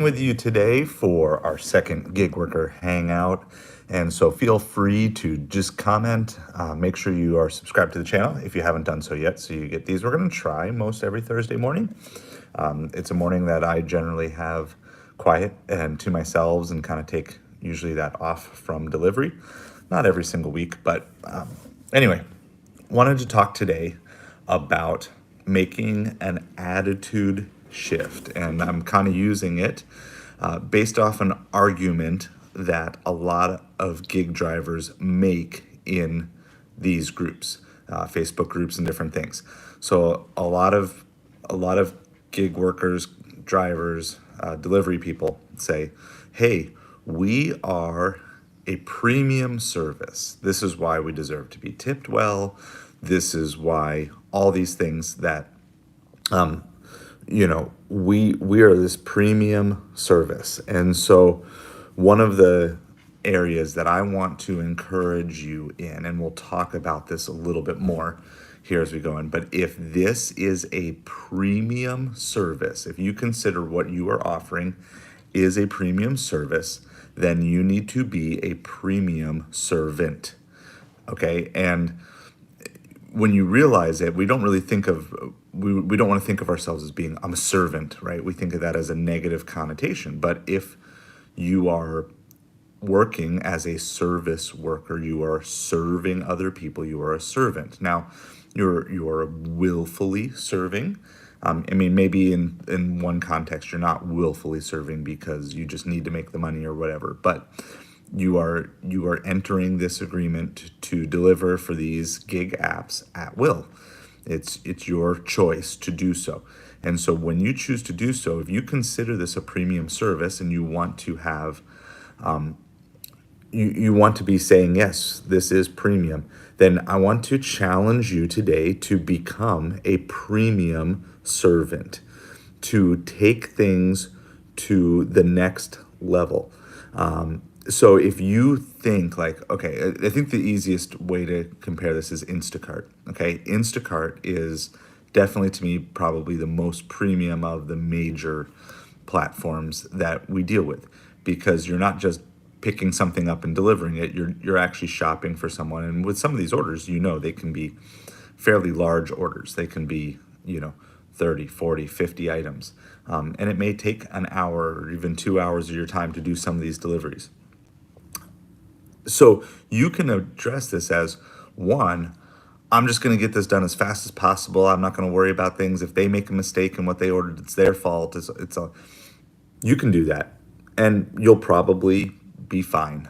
With you today for our second gig worker hangout. And so feel free to just comment. Make sure you are subscribed to the channel if you haven't done so yet, so you get these. We're going to try most every Thursday morning. It's a morning that I generally have quiet and to myself and kind of take usually that off from delivery. Not every single week, but anyway, wanted to talk today about making an attitude shift. And I'm kind of using it based off an argument that a lot of gig drivers make in these groups, Facebook groups and different things. So a lot of gig workers, drivers, delivery people say, hey, we are a premium service. This is why we deserve to be tipped well. This is why all these things that we are this premium service. And so one of the areas that I want to encourage you in, and we'll talk about this a little bit more here as we go in, but if this is a premium service, if you consider what you are offering is a premium service, then you need to be a premium servant. Okay. And when you realize it, we don't really think of we don't want to think of ourselves as being I'm a servant, right? We think of that as a negative connotation. But if you are working as a service worker, you are serving other people, you are a servant. Now, you're willfully serving. Maybe in one context you're not willfully serving because you just need to make the money or whatever, but you are entering this agreement to deliver for these gig apps at will. It's your choice to do so. And so when you choose to do so, if you consider this a premium service and you want to have you want to be saying, yes, this is premium, then I want to challenge you today to become a premium servant, to take things to the next level. So if you think like, okay, I think the easiest way to compare this is Instacart. Okay, Instacart is definitely to me probably the most premium of the major platforms that we deal with, because you're not just picking something up and delivering it, you're actually shopping for someone. And with some of these orders, they can be fairly large orders. They can be 30, 40, 50 items. And it may take an hour or even 2 hours of your time to do some of these deliveries. So you can address this as, one, I'm just going to get this done as fast as possible. I'm not going to worry about things. If they make a mistake in what they ordered, it's their fault. You can do that, and you'll probably be fine.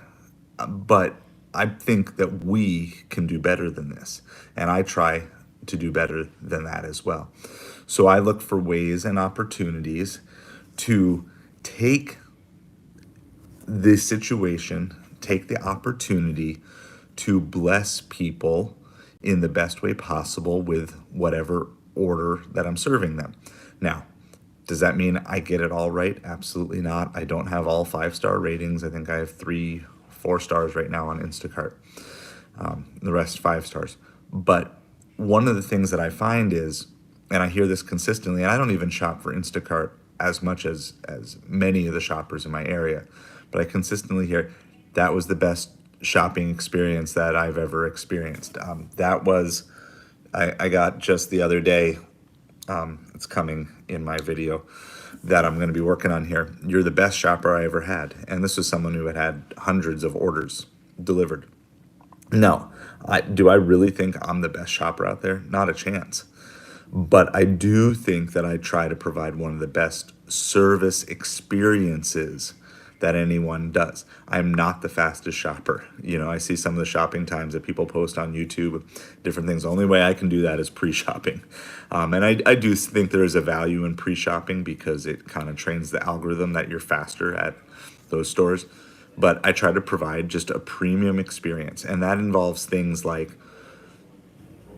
But I think that we can do better than this, and I try to do better than that as well. So I look for ways and opportunities to take this situation, take the opportunity to bless people in the best way possible with whatever order that I'm serving them. Now, does that mean I get it all right? Absolutely not. I don't have all 5-star ratings. I think I have 3, 4 stars right now on Instacart. The rest 5 stars. But one of the things that I find is, and I hear this consistently, and I don't even shop for Instacart as much as many of the shoppers in my area, but I consistently hear that was the best shopping experience that I've ever experienced. I got just the other day, it's coming in my video that I'm going to be working on here. You're the best shopper I ever had. And this was someone who had hundreds of orders delivered. No, do I really think I'm the best shopper out there? Not a chance. But I do think that I try to provide one of the best service experiences that anyone does. I'm not the fastest shopper. I see some of the shopping times that people post on YouTube, different things. The only way I can do that is pre-shopping. And I do think there is a value in pre-shopping because it kind of trains the algorithm that you're faster at those stores. But I try to provide just a premium experience. And that involves things like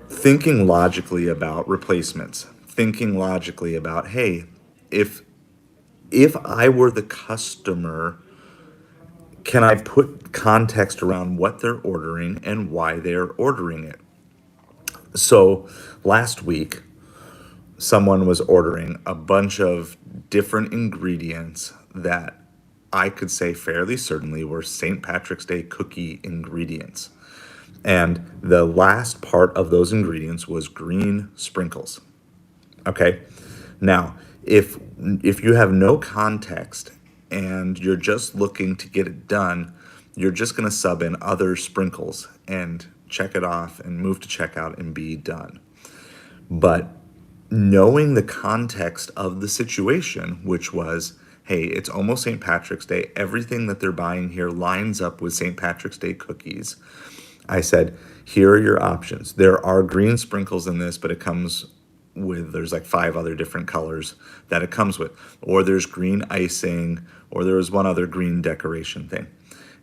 thinking logically about replacements, thinking logically about, hey, if I were the customer, can I put context around what they're ordering and why they're ordering it? So last week, someone was ordering a bunch of different ingredients that I could say fairly certainly were St. Patrick's Day cookie ingredients. And the last part of those ingredients was green sprinkles. Okay. Now, if you have no context and you're just looking to get it done, you're just going to sub in other sprinkles and check it off and move to checkout and be done. But knowing the context of the situation, which was, hey, it's almost St. Patrick's Day. Everything that they're buying here lines up with St. Patrick's Day cookies. I said, here are your options. There are green sprinkles in this, but it comes with, there's like 5 other different colors that it comes with. Or there's green icing, or there was one other green decoration thing.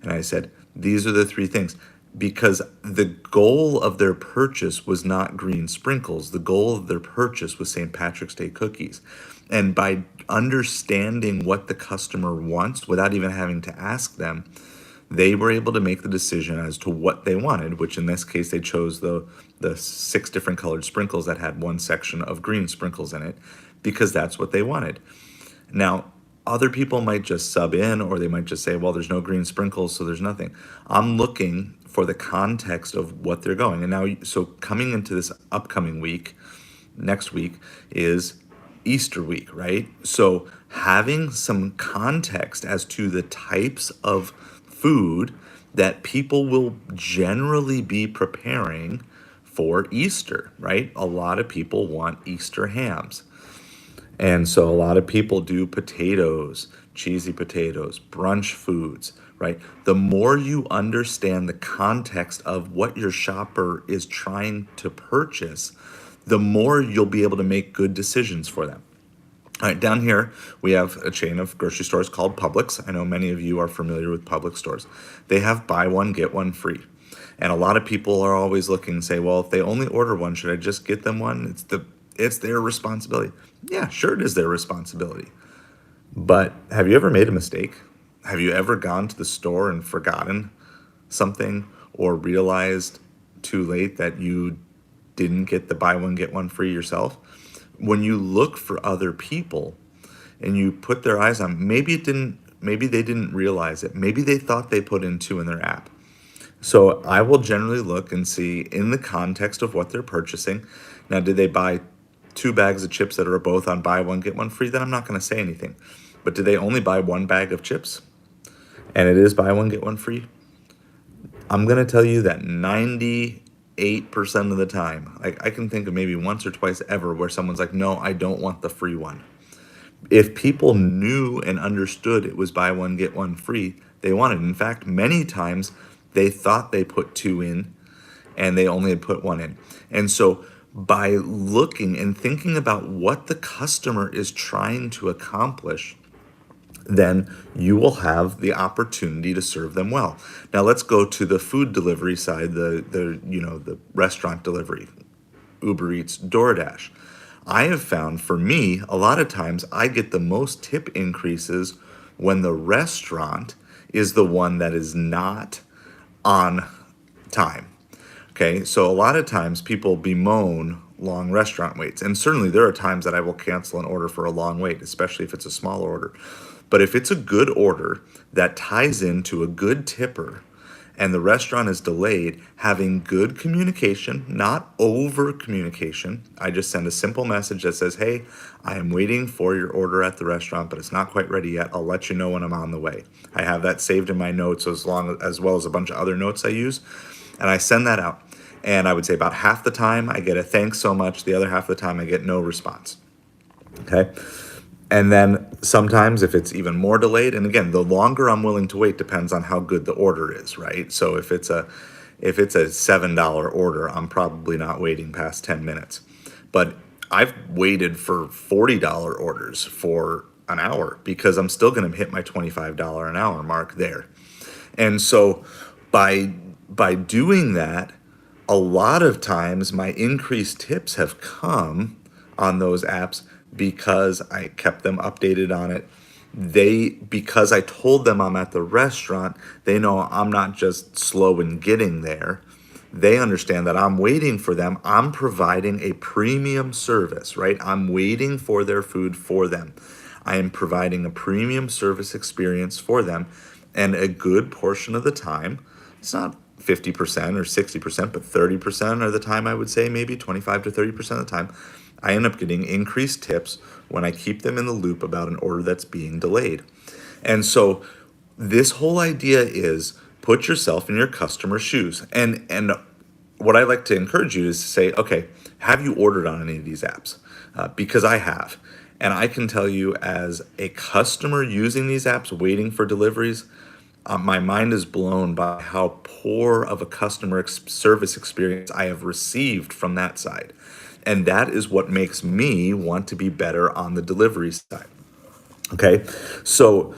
And I said, these are the 3 things. Because the goal of their purchase was not green sprinkles. The goal of their purchase was St. Patrick's Day cookies. And by understanding what the customer wants without even having to ask them, they were able to make the decision as to what they wanted, which in this case, they chose the 6 different colored sprinkles that had one section of green sprinkles in it, because that's what they wanted. Now, other people might just sub in, or they might just say, well, there's no green sprinkles, so there's nothing. I'm looking for the context of what they're going. And now, so coming into this upcoming week, next week is Easter week, right? So having some context as to the types of food that people will generally be preparing for Easter, right? A lot of people want Easter hams. And so a lot of people do potatoes, cheesy potatoes, brunch foods, right? The more you understand the context of what your shopper is trying to purchase, the more you'll be able to make good decisions for them. All right, down here, we have a chain of grocery stores called Publix. I know many of you are familiar with Publix stores. They have buy one, get one free. And a lot of people are always looking and say, well, if they only order one, should I just get them one? It's their responsibility. Yeah, sure, it is their responsibility. But have you ever made a mistake? Have you ever gone to the store and forgotten something, or realized too late that you didn't get the buy one, get one free yourself? When you look for other people and you put their eyes on, maybe they didn't realize it. Maybe they thought they put in 2 in their app. So I will generally look and see in the context of what they're purchasing. Now, did they buy 2 bags of chips that are both on buy one, get one free? Then I'm not going to say anything. But did they only buy 1 bag of chips and it is buy one, get one free? I'm going to tell you that 98% of the time, I can think of maybe once or twice ever where someone's like, no, I don't want the free one. If people knew and understood it was buy one, get one free, they wanted. In fact, many times they thought they put 2 in and they only had put 1 in. And so by looking and thinking about what the customer is trying to accomplish, then you will have the opportunity to serve them well. Now let's go to the food delivery side, the restaurant delivery, Uber Eats, DoorDash. I have found, for me, a lot of times I get the most tip increases when the restaurant is the one that is not on time. Okay, so a lot of times people bemoan long restaurant waits. And certainly there are times that I will cancel an order for a long wait, especially if it's a small order. But if it's a good order that ties into a good tipper and the restaurant is delayed, having good communication, not over communication. I just send a simple message that says, hey, I am waiting for your order at the restaurant, but it's not quite ready yet. I'll let you know when I'm on the way. I have that saved in my notes as well as a bunch of other notes I use. And I send that out. And I would say about half the time I get a thanks so much. The other half of the time I get no response. Okay. And then sometimes if it's even more delayed, and again, the longer I'm willing to wait depends on how good the order is, right? So if it's a $7 order, I'm probably not waiting past 10 minutes. But I've waited for $40 orders for an hour because I'm still going to hit my $25 an hour mark there. And so by doing that, a lot of times my increased tips have come on those apps because I kept them updated on it. Because I told them I'm at the restaurant, they know I'm not just slow in getting there. They understand that I'm waiting for them. I'm providing a premium service, right? I'm waiting for their food for them. I am providing a premium service experience for them. And a good portion of the time, it's not 50% or 60%, but 30% of the time, I would say maybe 25 to 30% of the time, I end up getting increased tips when I keep them in the loop about an order that's being delayed. And so this whole idea is put yourself in your customer's shoes. And what I like to encourage you is to say, okay, have you ordered on any of these apps? Because I have. And I can tell you, as a customer using these apps, waiting for deliveries, my mind is blown by how poor of a customer service experience I have received from that side. And that is what makes me want to be better on the delivery side. Okay, so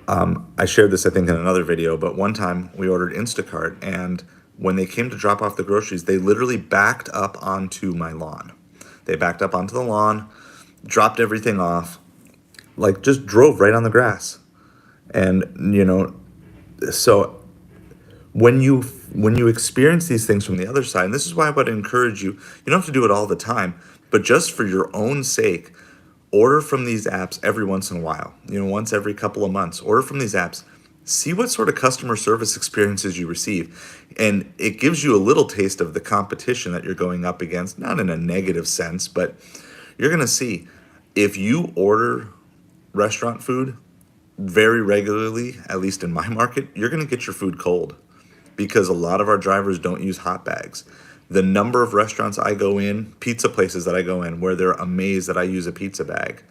I shared this, I think, in another video, but one time we ordered Instacart, and when they came to drop off the groceries, they literally backed up onto my lawn. They backed up onto the lawn, dropped everything off, like just drove right on the grass. And, so when you experience these things from the other side, and this is why I would encourage you, you don't have to do it all the time, but just for your own sake, order from these apps every once in a while, once every couple of months. Order from these apps, see what sort of customer service experiences you receive. And it gives you a little taste of the competition that you're going up against, not in a negative sense, but you're going to see if you order restaurant food very regularly, at least in my market, you're going to get your food cold because a lot of our drivers don't use hot bags. The number of restaurants I go in, pizza places that I go in, where they're amazed that I use a pizza bag,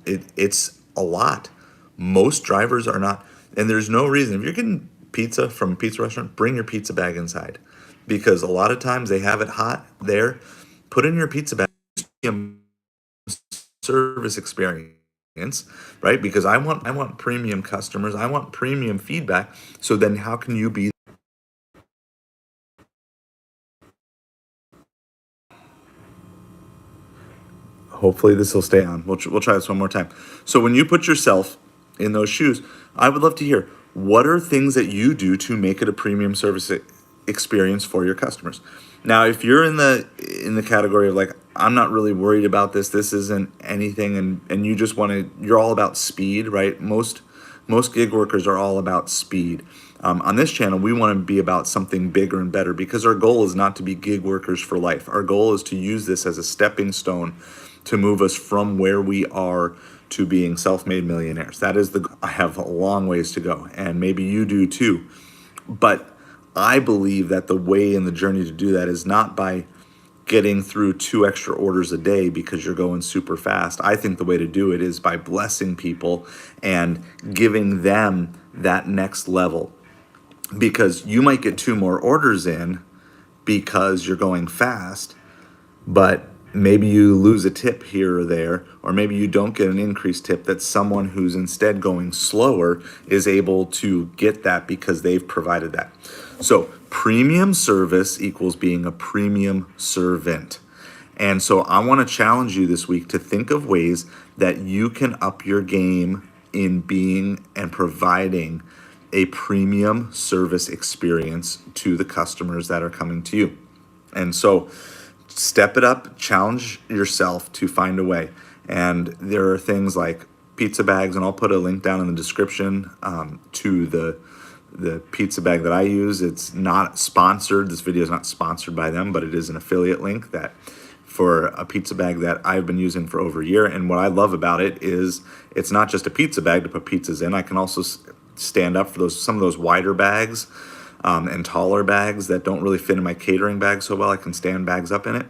it's a lot. Most drivers are not, and there's no reason. If you're getting pizza from a pizza restaurant, bring your pizza bag inside, because a lot of times they have it hot there. Put in your pizza bag, service experience, right? Because I want premium customers. I want premium feedback. So then how can you be? Hopefully this will stay on. We'll try this one more time. So when you put yourself in those shoes, I would love to hear, what are things that you do to make it a premium service experience for your customers? Now, if you're in the category of like, I'm not really worried about this isn't anything, and you just want to, you're all about speed, right? Most gig workers are all about speed. On this channel, we want to be about something bigger and better, because our goal is not to be gig workers for life. Our goal is to use this as a stepping stone to move us from where we are to being self-made millionaires. That is I have a long ways to go, and maybe you do too. But I believe that the way and the journey to do that is not by getting through 2 extra orders a day because you're going super fast. I think the way to do it is by blessing people and giving them that next level. Because you might get 2 more orders in because you're going fast, but maybe you lose a tip here or there, or maybe you don't get an increased tip that someone who's instead going slower is able to get that because they've provided that. So premium service equals being a premium servant. And so I want to challenge you this week to think of ways that you can up your game in being and providing a premium service experience to the customers that are coming to you. And so step it up, challenge yourself to find a way. And there are things like pizza bags, and I'll put a link down in the description to the pizza bag that I use. It's not sponsored. This video is not sponsored by them, but it is an affiliate link that for a pizza bag that I've been using for over a year. And what I love about it is it's not just a pizza bag to put pizzas in. I can also stand up for some of those wider bags and taller bags that don't really fit in my catering bag so well. I can stand bags up in it.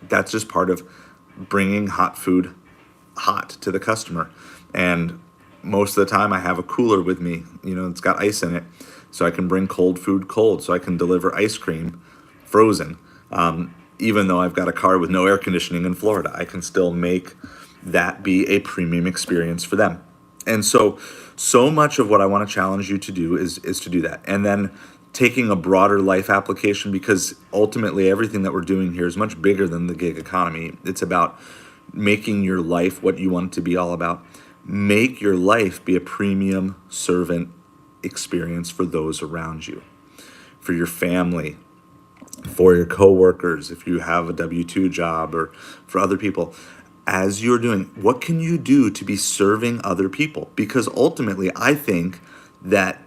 That's just part of bringing hot food hot to the customer. And most of the time I have a cooler with me, it's got ice in it, so I can bring cold food cold, so I can deliver ice cream frozen. Even though I've got a car with no air conditioning in Florida, I can still make that be a premium experience for them. And so much of what I want to challenge you to do is to do that. And then taking a broader life application, because ultimately everything that we're doing here is much bigger than the gig economy. It's about making your life what you want it to be all about. Make your life be a premium servant experience for those around you, for your family, for your coworkers, if you have a W-2 job, or for other people. as you're doing, what can you do to be serving other people? Because ultimately, I think that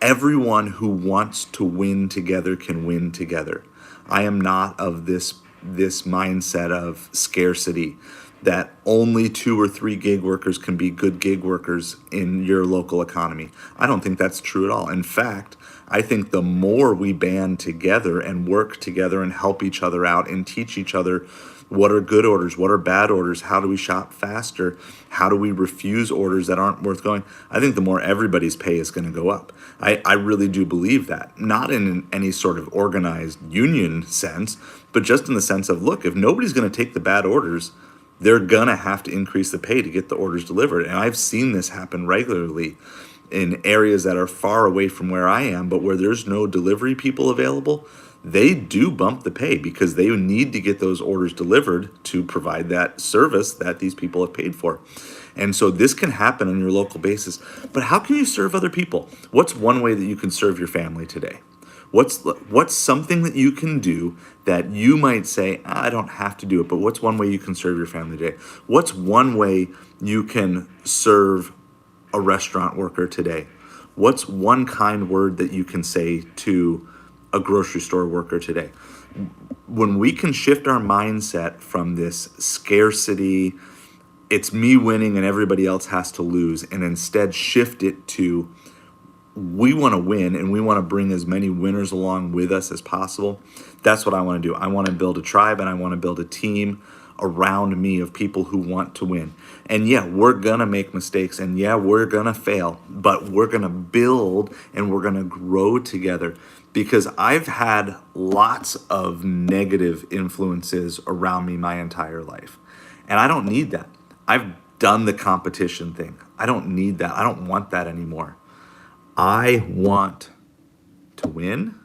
everyone who wants to win together can win together. I am not of this mindset of scarcity that only 2 or 3 gig workers can be good gig workers in your local economy. I don't think that's true at all. In fact, I think the more we band together and work together and help each other out and teach each other what are good orders, what are bad orders, how do we shop faster, how do we refuse orders that aren't worth going, I think the more everybody's pay is going to go up. I really do believe that. Not in any sort of organized union sense, but just in the sense of, look, if nobody's going to take the bad orders, they're going to have to increase the pay to get the orders delivered. And I've seen this happen regularly in areas that are far away from where I am, but where there's no delivery people available, they do bump the pay because they need to get those orders delivered to provide that service that these people have paid for. And so this can happen on your local basis. But how can you serve other people? What's one way that you can serve your family today? What's something that you can do that you might say, I don't have to do it, but what's one way you can serve your family today? What's one way you can serve a restaurant worker today? What's one kind word that you can say to a grocery store worker today? When we can shift our mindset from this scarcity, it's me winning and everybody else has to lose, and instead shift it to, we want to win and we want to bring as many winners along with us as possible. That's what I want to do. I want to build a tribe and I want to build a team around me of people who want to win. And yeah, we're going to make mistakes and yeah, we're going to fail, but we're going to build and we're going to grow together, because I've had lots of negative influences around me my entire life. And I don't need that. I've done the competition thing. I don't need that. I don't want that anymore. I want to win,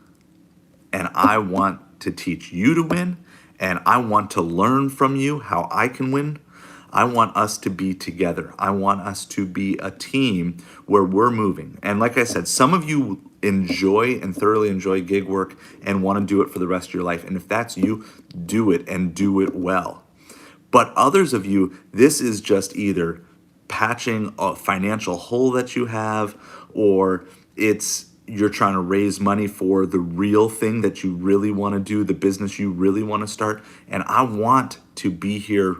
and I want to teach you to win, and I want to learn from you how I can win. I want us to be together. I want us to be a team where we're moving. And like I said, some of you enjoy and thoroughly enjoy gig work and want to do it for the rest of your life. And if that's you, do it and do it well. But others of you, this is just either patching a financial hole that you have, or it's you're trying to raise money for the real thing that you really want to do, the business you really want to start. And I want to be here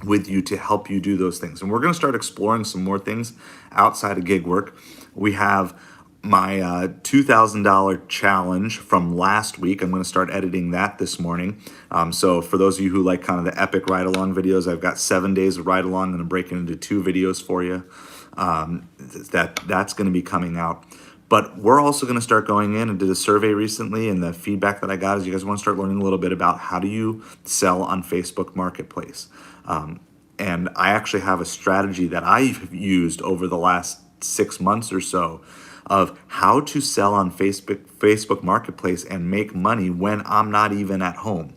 with you to help you do those things. And we're going to start exploring some more things outside of gig work. We have my $2,000 challenge from last week. I'm going to start editing that this morning. So for those of you who like kind of the epic ride-along videos, I've got 7 days of ride-along. I'm going to break it into 2 videos for you. That's going to be coming out. But we're also going to start going in and did a survey recently, and the feedback that I got is you guys want to start learning a little bit about how do you sell on Facebook Marketplace. And I actually have a strategy that I've used over the last 6 months or so of how to sell on Facebook Marketplace and make money when I'm not even at home.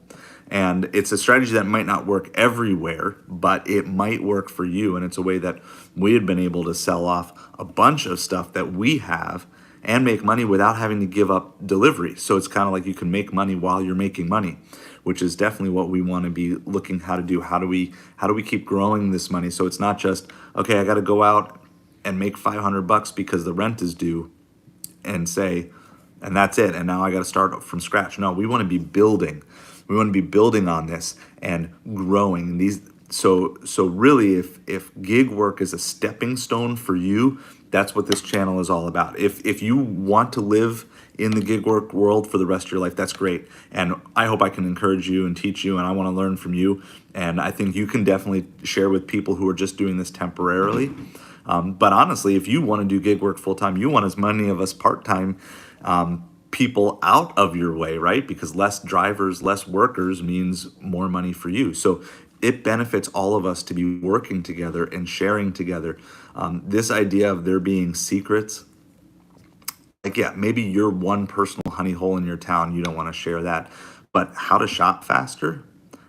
And it's a strategy that might not work everywhere, but it might work for you. And it's a way that we had been able to sell off a bunch of stuff that we have and make money without having to give up delivery. So it's kind of like you can make money while you're making money, which is definitely what we want to be looking how to do. How do we keep growing this money? So it's not just, okay, I got to go out and make $500 because the rent is due and say, and that's it. And now I got to start from scratch. No, we want to be building. We want to be building on this and growing these. So really, if gig work is a stepping stone for you, that's what this channel is all about. If you want to live in the gig work world for the rest of your life, that's great. And I hope I can encourage you and teach you, and I want to learn from you. And I think you can definitely share with people who are just doing this temporarily. But honestly, if you want to do gig work full time, you want as many of us part-time people out of your way, right? Because less drivers, less workers means more money for you. So it benefits all of us to be working together and sharing together. This idea of there being secrets, like, yeah, maybe you're one personal honey hole in your town, you don't want to share that. But how to shop faster,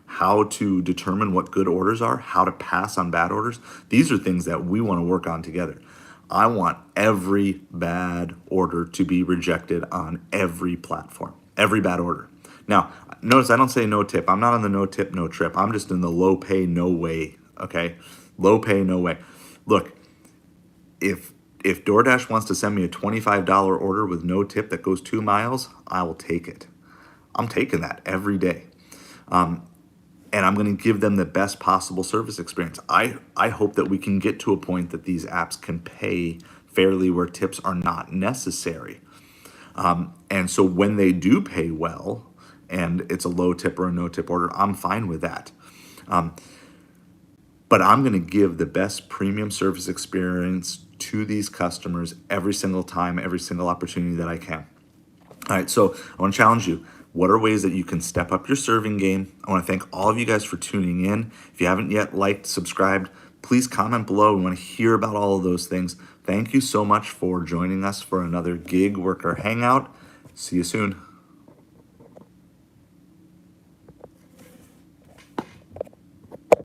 how to determine what good orders are, how to pass on bad orders, these are things that we want to work on together. I want every bad order to be rejected on every platform, every bad order. Now, notice I don't say no tip. I'm not on the no tip, no trip. I'm just in the low pay, no way. Okay, low pay, no way. Look, if DoorDash wants to send me a $25 order with no tip that goes 2 miles, I will take it. I'm taking that every day. And I'm going to give them the best possible service experience. I hope that we can get to a point that these apps can pay fairly where tips are not necessary. And so when they do pay well and it's a low tip or a no tip order, I'm fine with that. But I'm going to give the best premium service experience to these customers every single time, every single opportunity that I can. All right, so I want to challenge you. What are ways that you can step up your serving game? I want to thank all of you guys for tuning in. If you haven't yet liked, subscribed, please comment below. We want to hear about all of those things. Thank you so much for joining us for another Gig Worker Hangout. See you soon.